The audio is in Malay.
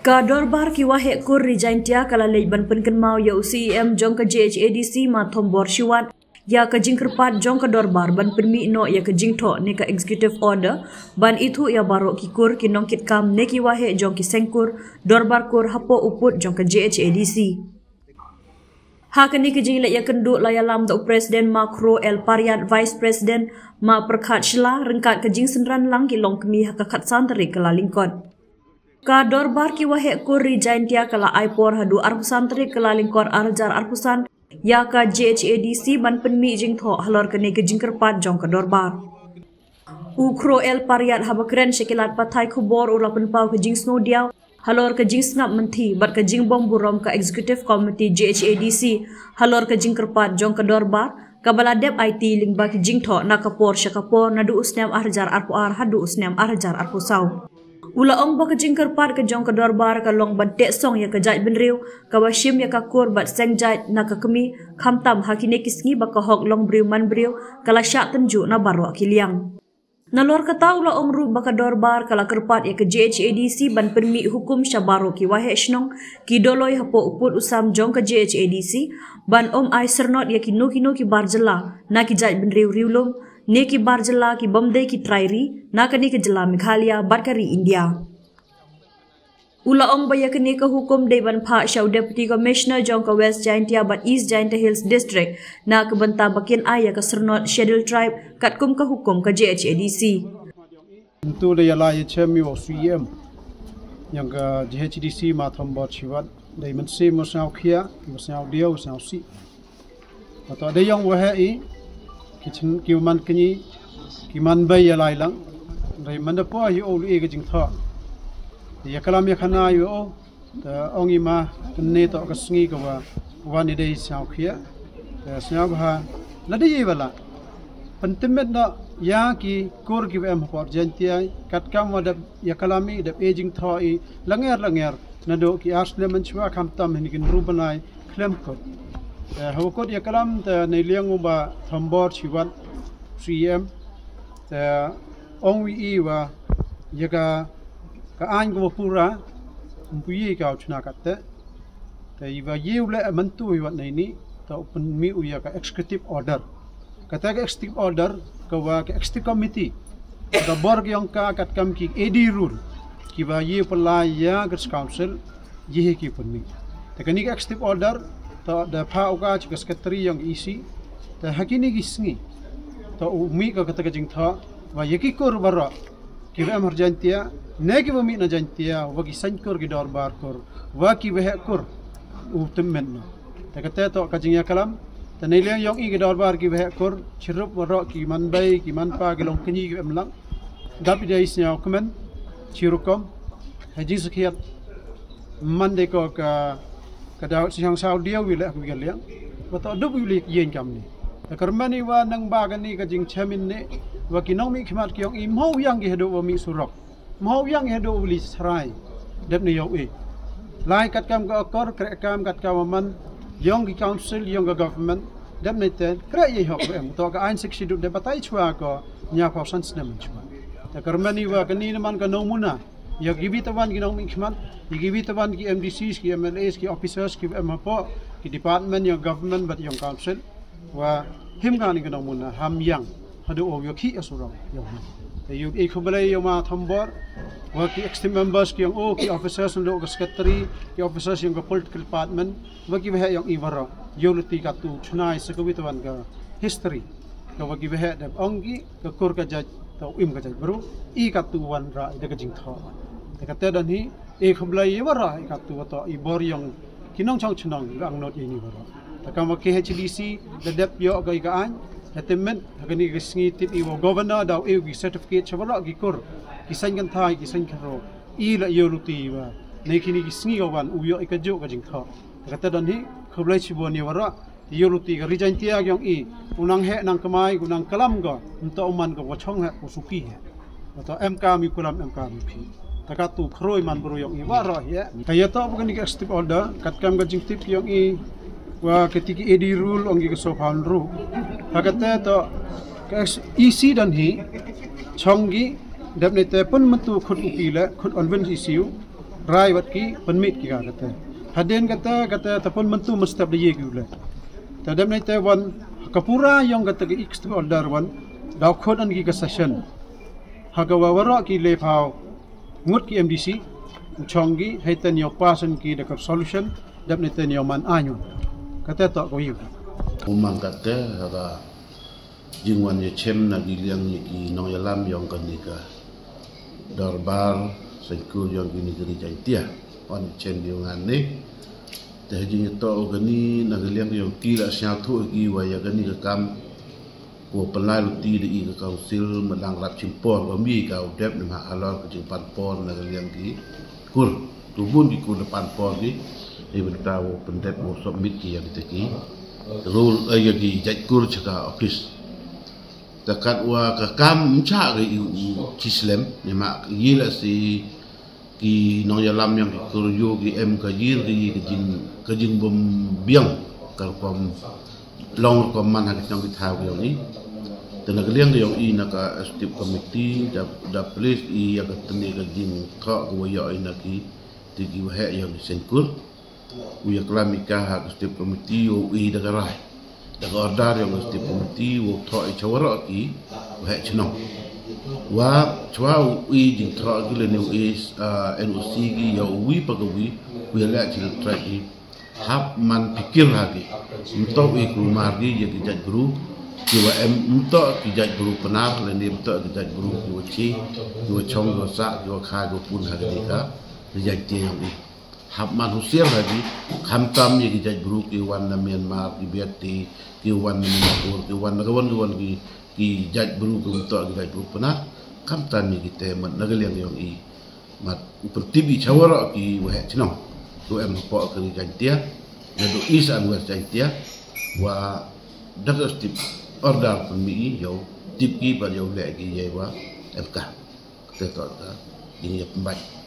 Ka dorbar ki wahe kur resign tia kala lej ban penken mau ya UCM jong ka JHADC ma thombor shiwan ya ka jingkerpat jong ka dorbar ban penmi no ya ka jingtho ne ka executive order ban itu ya baro ki kur ki nongkit kam ne ki wahe jong ki sengkur dorbar kur hapo uput jong ka JHADC. Hakani ke jing la ya kendu la ya lam do Presiden Macro El Pariat Vice President ma perkhat shla rengkat ke jing senran lang ki long kemi hakakat santri kala lingkon. Ka dorbar ki wahe kur resign tia kala aipor hadu arpu santri kala lingkor arjar arpusan ya ka JHADC ban penmi jing tho halor kene ke jingkerpat jong ka dorbar. Ukro El Pariat habakren shekilat patai khubor ula penpau ke jing snow diaw halor ke jing snap menti bat ke jing bom burom ka executive committee JHADC halor ke jingkerpat jong ka dorbar kabala dep IT lingba ki jing tho nakapor shakapor nadu usnam arjar arpu ar hadu usnam arjar arpu saw. Ula ong ba ka jingkerpat ka jong ka dorbar ka long ban tek song ya ka jaj benriu ka washim ya ka kur bat seng jaj na ka kemi khamtam hakine kisngi ba ka hok long briu man briu kala syak tenju na barwa kiliang. Nalor kata ula ong ru ba ka dorbar kala kerpat ya ka JHADC ban permi hukum syabaro ki wahe shnong ki doloi hapo uput usam jong ka JHADC ban ai sernot ya ki no ki barjela na ki jaj benriu riulum ne ki barjela ki bomde ki trairi na kani ke jela Meghalaya barkari India. Ula ong baya kani ke hukum de ban pha shaw deputy commissioner jong ka West Jaintia ban East Jaintia Hills district na ke benta bakin aya ka sernot scheduled tribe kat kum ka hukum ka JHADC. Untuk dia lai chemi UCM yang ka JHADC ma thambot chiwat dai man se mo sao khia mo sao dio sao si. Atau ada yang wahe kitchen kiuman kini kiman bay ya lai lang dai man po hi o lu e ga jing tha ya kalam ya khana yo ta ongi ma ne to ka sngi ka wa ni dai sao khia ta sao ba la dai bala pentemet na ya ki kur ki em por jentia kat kam wa ya kalami da aging tha i langer na do ki asle man chwa kam tam hin kin rubanai klem ko hawkot ya kalam ta nei liang ba thambor chiwan CM ta ongwi i wa ya ka an go pura mpuyi ka chuna katte ta i wa yeule mantu i wa nei ni ta open mi u ya ka executive order kata ka executive order ka wa ka executive committee ka borg yang ka kat kam ki AD rule ki wa ye pala ya gas council ye ki punmi ta kani ka executive order ta da pha uga chika secretary yang isi ta hakini gisngi ta umi ka kata ka jing tha wa yeki kur bara ki wa emergentia ne ki wa mi na jantia wa ki sankur ki dorbar kur wa ki wa kur u temmen ta kata to ka jing ya kalam ta ne le yang i ki dorbar ki wa kur chirup waro ki manbai ki manpa ki long kini ki emlang dapi dai snya komen chirukom haji sakhiat mande ko ka kada siang sao dia wile aku galiang beto dub wile yen kam ni karmani wa nang bagani ka jing chamin ne wa kinong mi khmat kyong i mau yang ge do wa mi surok mau yang ge do wili sarai deb ne yo e lai kat kam ka kor kre kam kat ka man yong ki council yong ka government deb ne te kre ye hok em to ka ein sik shidu de batai chwa ko nya ko sans ne man chwa ta karmani wa kani man ka no muna ya gibi tawan ki nong mi khmat gibi tawan ki MDCs ki MLAs ki officers ki MHPO ki department yang government but yang council wa him gani ki nong muna ham yang hadu o yo ki asurang yo yu e khobale yo ma thambor wa ki extreme members ki yang o ki officers ndo ka secretary ki officers yang ka political department wa ki he yang iwara yo luti ka tu chunai sakawi tawan ka history ka wa ki he da ongi ka kur ka jaj tau im ka jaj bro I ka tu wan ra de ka jing tha kata dan hi e khablai wara ka tu to I bor yang kinong chang chnong rang not ini wara takam wa KHDC the dep yo ga ga an hatemen hakani gisngi tip I wo governor daw e gi certificate chawara gi kur kisan kan thai kisan kharo I la yo luti wa nei kini gisngi ga wan u yo ka jo ga jing tha kata dan hi khablai chibo ni wara yo luti ga resign tia gyong I unang he nang kamai gunang kalam ga unta uman ga wachong he usuki he atau MK mi kulam MK mi phi takatu kroi man bro yang I wara ya kaya to bukan di executive order kat kam ga jing tip yang I wa ketiki AD rule ongi ke so fan ru hakate to EC dan hi chonggi dapne te pun metu khut upila khut onven issue rai wat ki penmit ki kata haden kata tapun mentu mustap dia ki ule tadam nai te wan kapura yang kata ki extra order wan daw khod an ki ka session hagawa wara ki le phao ngut ki MDC chonggi haitan yo pasan ki de solution dap nai te yo man anyo kata tak ko yu umang kata haga jingwan ye chem na giliang ni ki no yalam yang kan ni ka darbar sengkul yang gini gini jaitia on chem yang ane teh jing to gani na giliang yang ki la sia thu ki wa ya gani ka kam ko pelai luti de i ka council melang rap chimpor wa mi ka dep na alor ka jing pan pon na giliang ki kur tubun ki kur pan pon ni e bentau pendep mo submit ki yang diteki rule ay gi jatkur chaka office takat wa ka kam cha ga kislem ni ma yila si ki no yalam yang kur yo gi em ka yir gi ka jing bom biang kal kom long kom man ha ki ki thau yo ni tena geliang yo i na ka step committee da police i ya ka tene ka jing ka wo yo ina ki ti gi wa ya gi senkur uya klamika ha step committee o i da garai da ordar yang step committee wo tho i chawara ki wa chno wa chwa i jing tho gi le ne is NOC gi ya wi pa ga wi la chi track i hab man pikir lagi untuk i kumar gi ya ki jaj guru ki wa em untuk ki jaj guru penar le ne untuk ki jaj guru ki wa chi ki wa chong go sa ki wa kha go pun ha ga ka jaj ti yang i hab man husier lagi khamtam ye ki jaj guru ki wan na Myanmar ki Vietnam ki wan na Singapore ki wan na kawan ki jaj guru ki untuk ki jaj guru penar khamtam ye ki te man nagal yang i mat upertibi chawara ki wa chno tu em po ki jaj dia na do is an wa jaj dia wa daga stip order pemi yo tip ki ba yo le ki ye wa FK te to ini ya pembaik